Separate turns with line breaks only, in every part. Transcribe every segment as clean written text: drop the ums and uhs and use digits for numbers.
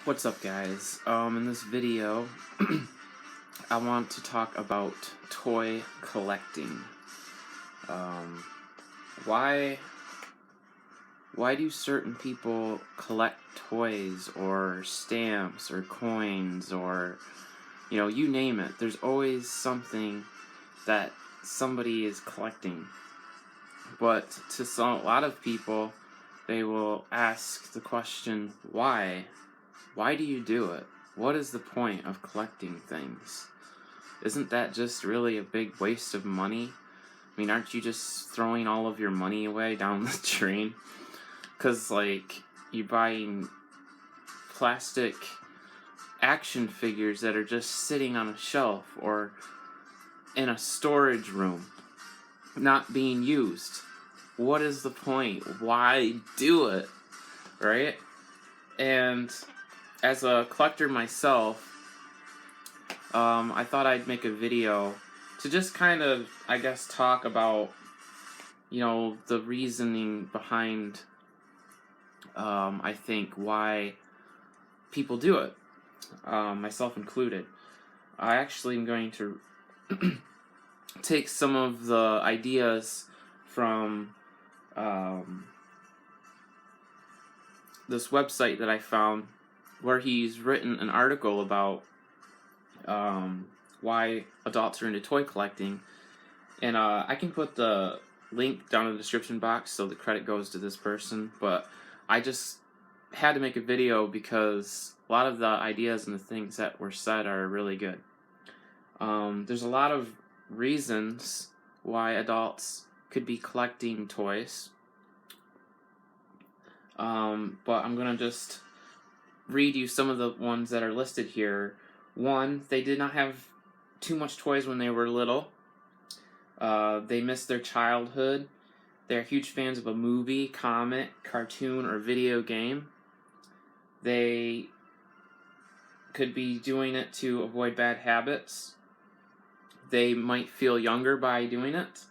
What's up, guys? In this video, I want to talk about toy collecting. Um, why do certain people collect toys or stamps or coins or, you name it? There's always something that somebody is collecting. But to a lot of people, they will ask the question, why? Why do you do it? What is the point of collecting things? Isn't that just really a big waste of money? I mean, aren't you just throwing all of your money away down the drain? Because, you're buying plastic action figures that are just sitting on a shelf or in a storage room, not being used. What is the point? Why do it? Right? And as a collector myself, I thought I'd make a video to just kind of, I guess, talk about, the reasoning behind, I think, why people do it, myself included. I actually am going to take some of the ideas from this website that I found, where he's written an article about why adults are into toy collecting, and I can put the link down in the description box so the credit goes to this person, but I just had to make a video because a lot of the ideas and the things that were said are really good. There's a lot of reasons why adults could be collecting toys, but I'm going to just read you some of the ones that are listed here. One, they did not have too much toys when they were little. They missed their childhood. They're huge fans of a movie, comic, cartoon, or video game. They could be doing it to avoid bad habits. They might feel younger by doing it.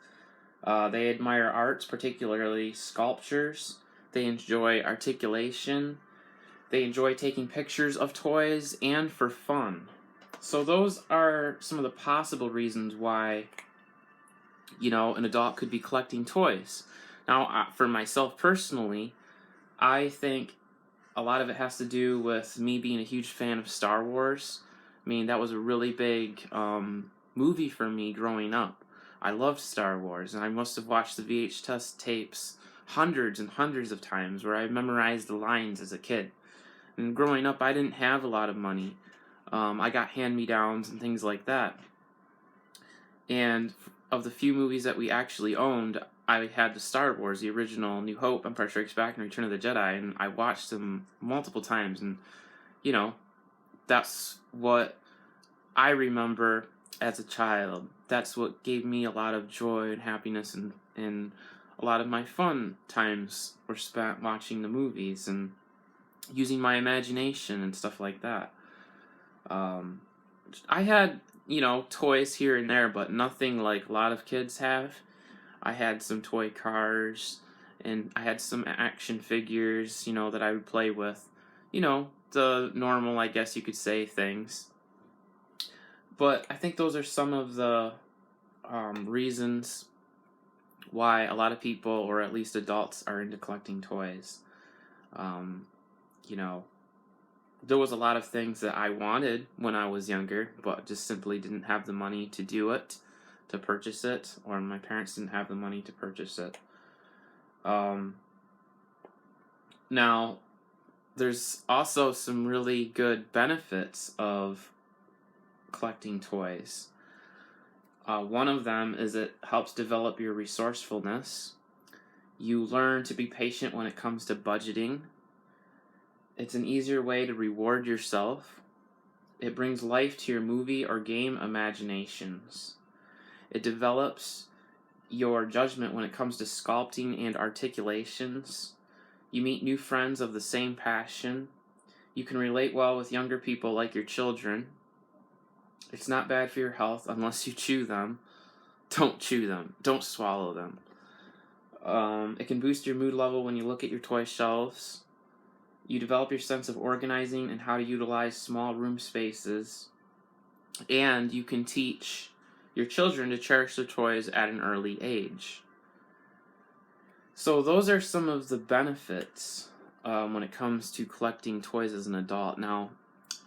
They admire arts, particularly sculptures. They enjoy articulation. They enjoy taking pictures of toys and for fun. So those are some of the possible reasons why, an adult could be collecting toys. Now, for myself personally, I think a lot of it has to do with me being a huge fan of Star Wars. I mean, that was a really big movie for me growing up. I loved Star Wars, and I must have watched the VHS tapes hundreds and hundreds of times, where I memorized the lines as a kid. And growing up, I didn't have a lot of money. I got hand-me-downs and things like that. And of the few movies that we actually owned, I had the Star Wars, the original New Hope, Empire Strikes Back, and Return of the Jedi, and I watched them multiple times. And, that's what I remember as a child. That's what gave me a lot of joy and happiness, and a lot of my fun times were spent watching the movies and using my imagination and stuff like that. I had, toys here and there, but nothing like a lot of kids have. I had some toy cars, and I had some action figures, that I would play with. The normal, I guess you could say, things. But I think those are some of the reasons why a lot of people, or at least adults, are into collecting toys. There was a lot of things that I wanted when I was younger, but just simply didn't have the money to do it, to purchase it, or my parents didn't have the money to purchase it. Now, there's also some really good benefits of collecting toys. One of them is it helps develop your resourcefulness. You learn to be patient when it comes to budgeting. It's an easier way to reward yourself. It brings life to your movie or game imaginations. It develops your judgment when it comes to sculpting and articulations. You meet new friends of the same passion. You can relate well with younger people like your children. It's not bad for your health unless you chew them. Don't chew them. Don't swallow them. It can boost your mood level when you look at your toy shelves. You develop your sense of organizing and how to utilize small room spaces, and you can teach your children to cherish their toys at an early age. So those are some of the benefits when it comes to collecting toys as an adult. Now,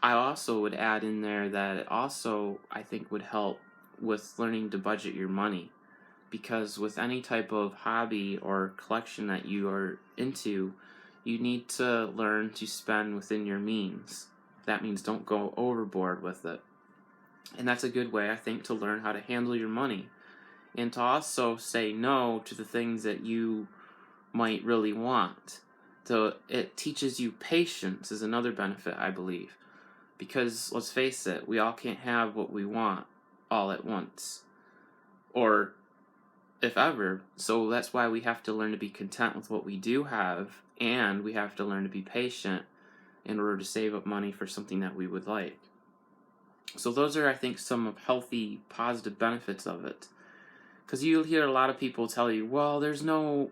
I also would add in there that it also, I think, would help with learning to budget your money. Because with any type of hobby or collection that you are into, you need to learn to spend within your means. That means don't go overboard with it. And that's a good way, I think, to learn how to handle your money. And to also say no to the things that you might really want. So it teaches you patience is another benefit, I believe. Because let's face it, we all can't have what we want all at once. Or if ever. So that's why we have to learn to be content with what we do have, and we have to learn to be patient in order to save up money for something that we would like. So those are, I think, some of healthy, positive benefits of it. Because you'll hear a lot of people tell you, well, there's no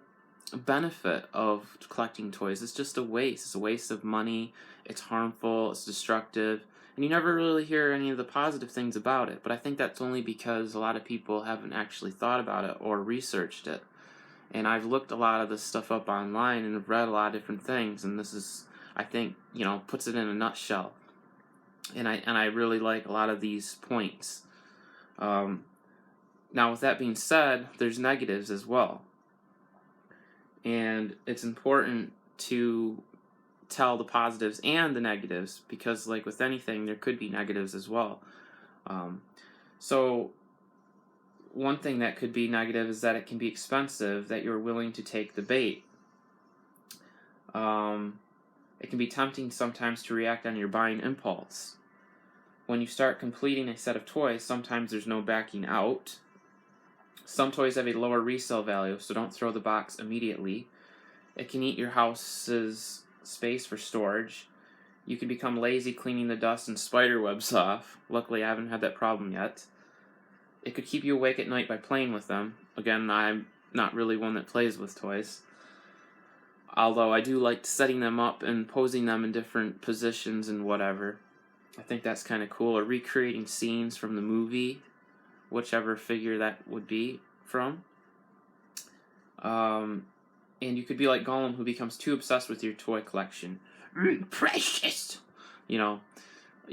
benefit of collecting toys. It's just a waste. It's a waste of money. It's harmful. It's destructive. And you never really hear any of the positive things about it. But I think that's only because a lot of people haven't actually thought about it or researched it. And I've looked a lot of this stuff up online and have read a lot of different things. And this is, I think, puts it in a nutshell. And I really like a lot of these points. Now, with that being said, there's negatives as well. And it's important to tell the positives and the negatives, because like with anything, there could be negatives as well. So one thing that could be negative is that it can be expensive, that you're willing to take the bait. It can be tempting sometimes to react on your buying impulse. When you start completing a set of toys, sometimes there's no backing out. Some toys have a lower resale value, so don't throw the box immediately. It can eat your house's space for storage. You can become lazy cleaning the dust and spider webs off. Luckily, I haven't had that problem yet. It could keep you awake at night by playing with them. Again, I'm not really one that plays with toys. Although I do like setting them up and posing them in different positions and whatever. I think that's kind of cool. Or recreating scenes from the movie, whichever figure that would be from. And you could be like Gollum, who becomes too obsessed with your toy collection. Precious! You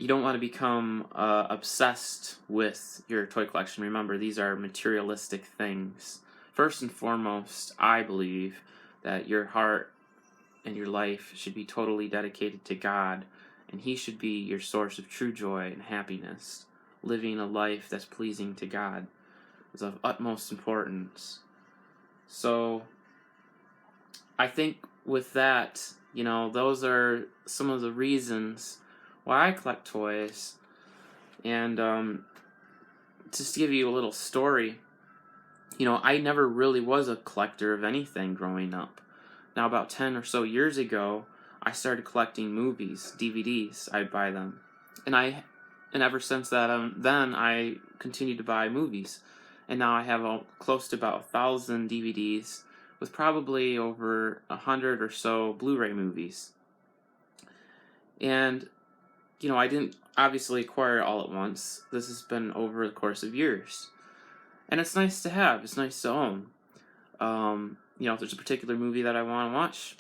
don't want to become obsessed with your toy collection. Remember, these are materialistic things. First and foremost, I believe that your heart and your life should be totally dedicated to God, and He should be your source of true joy and happiness. Living a life that's pleasing to God is of utmost importance. So, I think with that, those are some of the reasons why I collect toys. And just to give you a little story, I never really was a collector of anything growing up. Now, about 10 or so years ago, I started collecting movies, DVDs. I'd buy them. And ever since that, then I continued to buy movies. And now I have close to about 1,000 DVDs with probably over 100 or so Blu-ray movies. And, I didn't obviously acquire it all at once. This has been over the course of years. And it's nice to have. It's nice to own. If there's a particular movie that I want to watch,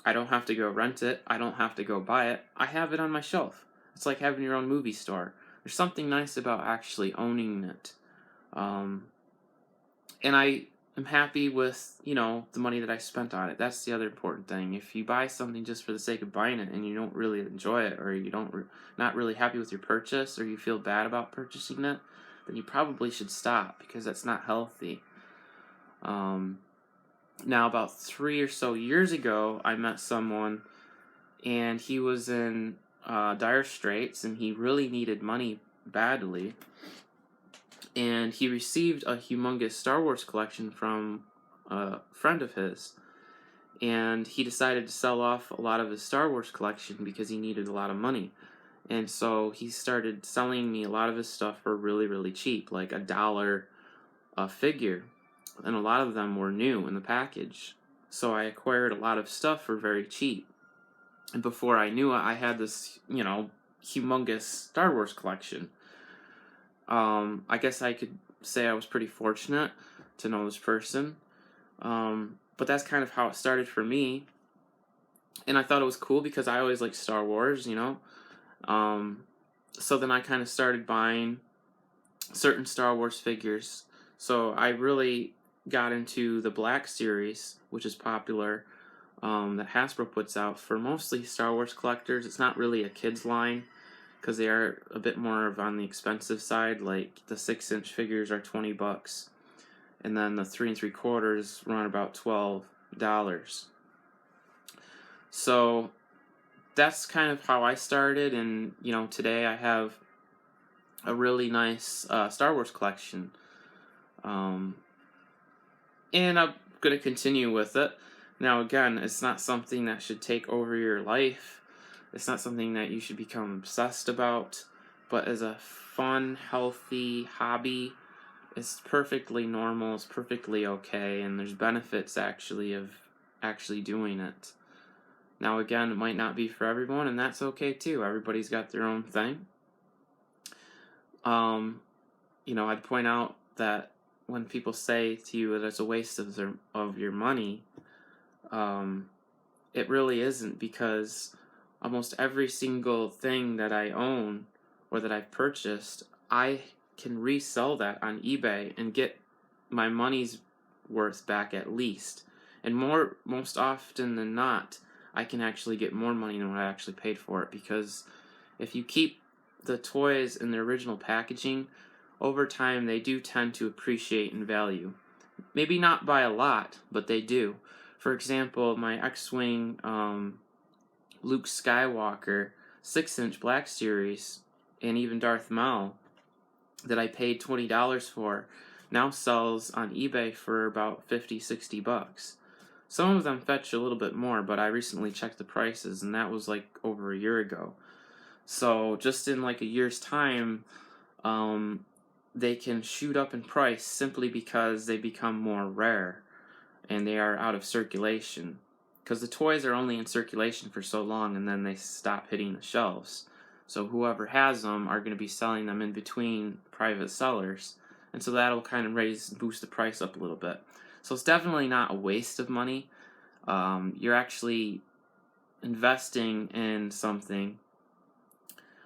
I don't have to go rent it. I don't have to go buy it. I have it on my shelf. It's like having your own movie store. There's something nice about actually owning it. And I am happy with, the money that I spent on it. That's the other important thing. If you buy something just for the sake of buying it and you don't really enjoy it, or you not really happy with your purchase, or you feel bad about purchasing it, then you probably should stop, because that's not healthy. Now, about 3 or so years ago, I met someone, and he was in dire straits, and he really needed money badly. And he received a humongous Star Wars collection from a friend of his. And he decided to sell off a lot of his Star Wars collection because he needed a lot of money. And so he started selling me a lot of his stuff for really, really cheap, like $1 a figure. And a lot of them were new in the package. So I acquired a lot of stuff for very cheap. And before I knew it, I had this, humongous Star Wars collection. I guess I could say I was pretty fortunate to know this person. But that's kind of how it started for me. And I thought it was cool because I always liked Star Wars. So then I kind of started buying certain Star Wars figures. So I really got into the Black Series, which is popular, that Hasbro puts out for mostly Star Wars collectors. It's not really a kids line because they are a bit more of on the expensive side. Like the 6-inch figures are $20, and then the 3 3/4 run about $12. So that's kind of how I started, and today I have a really nice Star Wars collection, and I'm going to continue with it. Now again, it's not something that should take over your life. It's not something that you should become obsessed about, but as a fun, healthy hobby, it's perfectly normal, it's perfectly okay, and there's benefits actually of actually doing it. Now again, it might not be for everyone, and that's okay too. Everybody's got their own thing. I'd point out that when people say to you that it's a waste of your money, it really isn't, because almost every single thing that I own or that I've purchased, I can resell that on eBay and get my money's worth back at least. And most often than not, I can actually get more money than what I actually paid for it, because if you keep the toys in their original packaging, over time they do tend to appreciate in value. Maybe not by a lot, but they do. For example, my X-Wing Luke Skywalker 6-inch Black Series, and even Darth Maul, that I paid $20 for, now sells on eBay for about $50-$60. Some of them fetch a little bit more, but I recently checked the prices, and that was like over a year ago. So just in like a year's time, they can shoot up in price simply because they become more rare and they are out of circulation. Because the toys are only in circulation for so long, and then they stop hitting the shelves. So whoever has them are going to be selling them in between private sellers, and so that'll kind of boost the price up a little bit. So it's definitely not a waste of money. You're actually investing in something.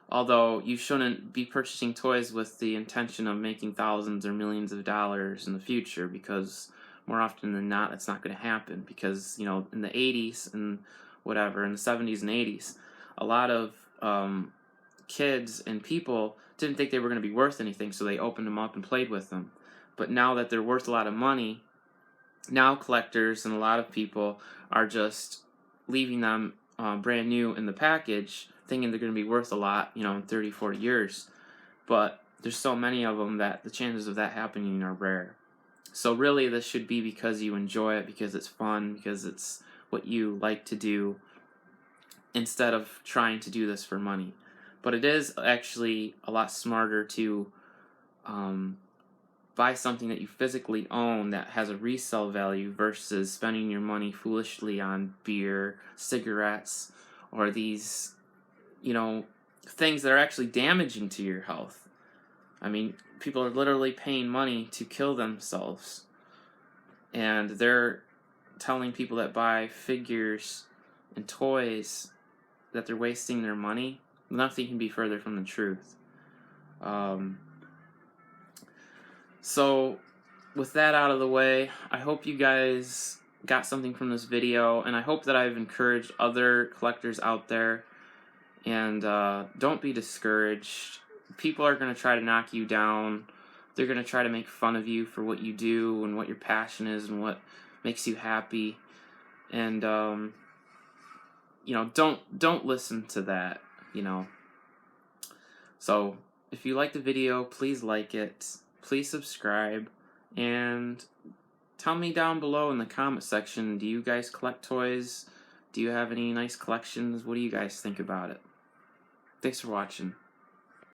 Although you shouldn't be purchasing toys with the intention of making thousands or millions of dollars in the future, because more often than not, it's not going to happen. Because, in the 80s and whatever, in the 70s and 80s, a lot of kids and people didn't think they were going to be worth anything, so they opened them up and played with them. But now that they're worth a lot of money, now collectors and a lot of people are just leaving them brand new in the package, thinking they're going to be worth a lot, in 30, 40 years. But there's so many of them that the chances of that happening are rare. So really, this should be because you enjoy it, because it's fun, because it's what you like to do, instead of trying to do this for money. But it is actually a lot smarter to buy something that you physically own that has a resale value versus spending your money foolishly on beer, cigarettes, or these, things that are actually damaging to your health. I mean, people are literally paying money to kill themselves, and they're telling people that buy figures and toys that they're wasting their money. Nothing can be further from the truth. So with that out of the way, I hope you guys got something from this video, and I hope that I've encouraged other collectors out there. And don't be discouraged. People are going to try to knock you down. They're going to try to make fun of you for what you do and what your passion is and what makes you happy. And don't listen to that. So if you like the video, please like it. Please subscribe, and tell me down below in the comment section, do you guys collect toys? Do you have any nice collections? What do you guys think about it? Thanks for watching.